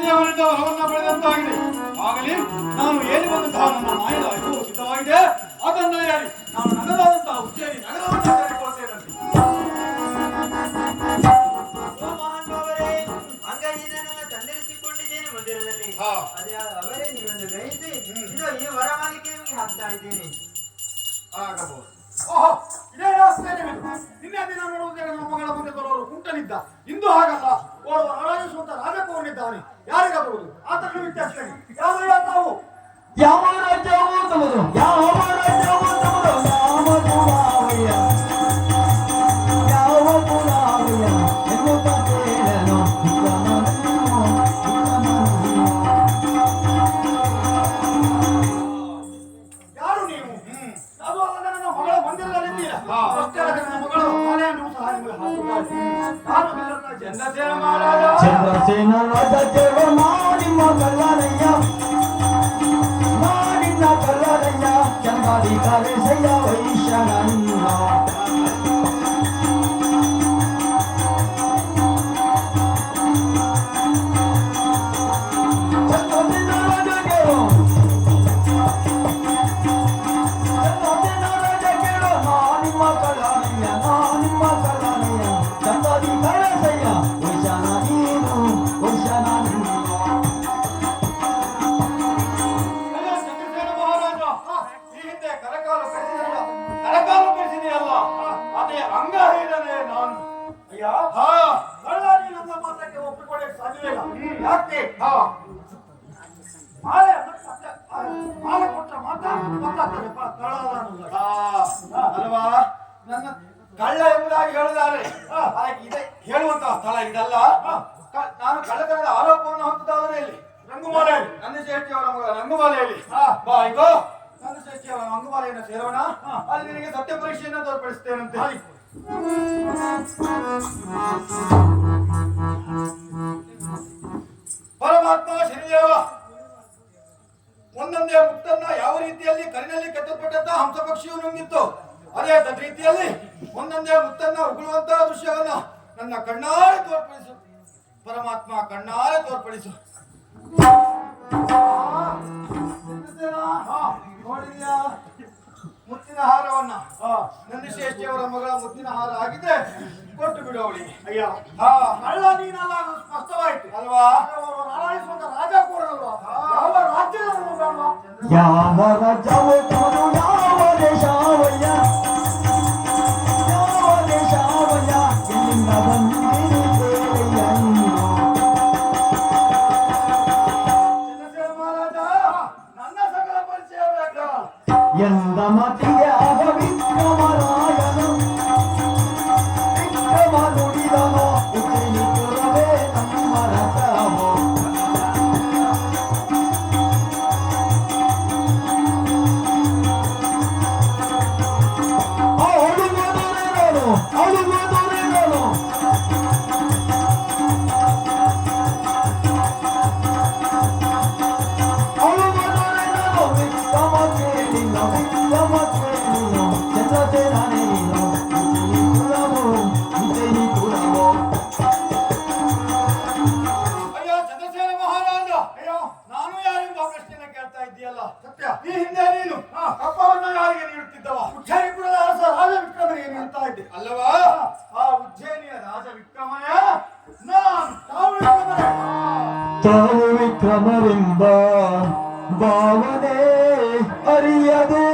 ದೇವರಿಂದ ವರವನ್ನ ಪಡೆದಂತಾಗಿದೆ. ಆಗಲಿ ನಾನು ಏನು ಬಂದಂತಹ ನನ್ನ ಮಾಯದ ಆಯುವು ಸಿದ್ಧವಾಗಿದೆ. ಅದನ್ನ ಹೇಳಿ ನಾನು ನನ್ನದಾದಂತಹ ಉಜ್ಜಯಿನಿ ನಗರವನ್ನು ಸೇರಿಕೊಳ್ತೇನಂತೆ. ತಂದಿರಿಸಿಕೊಂಡಿದ್ದೇನೆ ಮಂದಿರದಲ್ಲಿ. ಅದೇ ಅವರೇ ನೀವೊಂದು ಗ್ರಹಿಸಿ ಇದು ಈ ವರಮಾಲಿಕೆಗೆ ಹಾಕ್ತಾ ಇದ್ದೇನೆ. ಆಗಬಹುದು. ಓಹೋ, ಇದೇ ವ್ಯವಸ್ಥೆ ನಿನ್ನೆ ದಿನ ನೋಡುವುದೇ ನಮ್ಮ ಮಗಳ ಮುಂದೆ ಬರುವವರು ಕುಂಟನಿದ್ದ. ಇಂದು ಹಾಗಲ್ಲ, ಓರ್ವ ರಾರಾಜಿಸುವಂತ ರಾಜಕುವನಿದ್ದಾನೆ. ಯಾರಿಗಬಹುದು ಆತನ ವ್ಯತ್ಯಾಸ ಯಾವ ತಾವು ಯಾವ ರಾಜ್ಯವೂ ತಮದು, ಯಾವ ರಾಜ್ಯವೂ ತಮದು, ಯಾವ ಪುರಾವಯ್ಯ, ಯಾವ ಪುರಾವಯ್ಯ ಎನ್ನುತ್ತ ಕೇಳನು ಯಾರು ನೀವು? ಅದು ಅಲ್ಲದೆ ನನ್ನ ಮಗಳ ಮಂದಿರದಲ್ಲಿದ್ದೀರಾ. ಅಷ್ಟೇ ಅಲ್ಲದೆ ನನ್ನ ಮಗಳು ಮಾಲೆಯನ್ನು ಸಹ ನಿಮಗೆ ಹಾಕಿದ್ದಾರೆ. ನಾನು ನಿನ್ನನ್ನು ಚಂದ್ರಸೇನ ಮಹಾರಾಜ ಚಂದ್ರಸೇನ ರಾಜ ಕೇಳುವ ನಿಮ್ಮ ಕಲ್ಲಾರಯ್ಯ, ನಾಡಿನ ಕಲ್ಲಾರಯ್ಯ, ಚಂದ್ರಾಧಿಕಾರಿ ಸಯ್ಯ ವೈಶ್ಯನನ್ನ ಅಲ್ವಾ? ನನ್ನ ಕಳ್ಳ ಎಂಬುದಾಗಿ ಹೇಳಿದ್ದಾರೆ. ಇದೆ ಹೇಳುವಂತಹ ಸ್ಥಳ ಇದಲ್ಲ. ನಾನು ಕಳ್ಳತನದ ಆರೋಪವನ್ನು ಹೊತ್ತದಾದರೆ ರಂಗುಮಾಲೆಯಲ್ಲಿ ನನ್ನ ಶೇಷ್ಠಿಯವರ ಮಗ ರಂಗುಮಾಲೆಯಲ್ಲಿ ಬಾ ಇಗೋ ನನ್ನ ಶೇಷ್ಠಿಯವರ ರಂಗುಮಾಲೆಯನ್ನು ಸೇರೋಣ. ಅಲ್ಲಿ ನಿನಗೆ ಸತ್ಯ ಪರೀಕ್ಷೆಯನ್ನು ತೋರ್ಪಡಿಸ್ತೇನಂತೆ. ಪರಮಾತ್ಮ ಶನಿದೇವ ಒಂದೊಂದೇ ಮುಕ್ತನ್ನ ಯಾವ ರೀತಿಯಲ್ಲಿ ಕರಿನಲ್ಲಿ ಕಟ್ಟಲ್ಪಟ್ಟಂತ ಹಂಸ ಪಕ್ಷಿಯು ನುಂಗಿತ್ತು, ಅದೇ ರೀತಿಯಲ್ಲಿ ಒಂದೊಂದೇ ಮುತ್ತನ್ನ ಉಗುಳುವಂತಹ ದೃಶ್ಯವನ್ನ ನನ್ನ ಕಣ್ಣಾರೆ ತೋರ್ಪಡಿಸು ಪರಮಾತ್ಮ, ಕಣ್ಣಾರೆ ತೋರ್ಪಡಿಸು. ನೋಡಿದ್ಯಾ ಮುತ್ತಿನ ಹಾರವನ್ನ? ನಂದಿಶೇಷ್ಟಿಯವರ ಮಗಳ ಮುತ್ತಿನ ಹಾರ ಆಗಿದ್ರೆ ಕೊಟ್ಟು ಬಿಡು ಅವಳಿಗೆ. ಅಯ್ಯ ಕಳ್ಳ ನೀನಲ್ಲ, ಅದು ಸ್ಪಷ್ಟವಾಯ್ತು ಅಲ್ವಾ? ರಾಜ ಕೂಡಲ್ವಾ? ಯಾವ ರಾಜ್ಯದಲ್ವಾ? ಯಾವ ರಾಜ್ಯವೂ ತಮದು, ಯಾವ ದೇಶವಯ್ಯ, ಯಾವ ದೇಶವಯ್ಯ ಎಲ್ಲಿಂದ ಬಂದಿರಿ ಕೇಳಯ್ಯ ನೀನು. ಚಂದ್ರಸೇನ ಮಹಾರಾಜ ನನ್ನ ಸಕಲ ಪರಿಚಯ ಬೇಕಾ? ಎಂದ ಮತಿಗೆ ಆಗ ವಿಕ್ರಮರಾಯನು, ವಿಕ್ರಮ ನುಡಿದನು ಉಜ್ಜಯಿನಿ ಪುರವೇ ನಮ್ಮ ರಥವು. ಅಯ್ಯೋ ಚಂದ್ರಸೇನ ಮಹಾರಾಜ, ಅಯ್ಯೋ ನಾನು ಯಾರೆಂಬ ಪ್ರಶ್ನೆನ ಕೇಳ್ತಾ ಇದ್ದೀಯಲ್ಲ? ಸತ್ಯ, ಈ ಹಿಂದೆ ನೀನು ಕಪ್ಪವನ್ನ ಯಾರಿಗೆ ನೀಡುತ್ತಿದ್ದವ? ಉಜ್ಜಯಿನಿಪುರದ ಅರಸ ರಾಜ ವಿಕ್ರಮನಿಗೆ ನೀಡುತ್ತಾ ಇದ್ದೆ ಅಲ್ಲವಾ? ಆ ಉಜ್ಜಯಿನಿಯ ರಾಜ ವಿಕ್ರಮನೇ ನಾನು. ತಾವು ವಿಕ್ರಮರೆಂಬ ಭಾವನೆ ಅರಿಯದೆ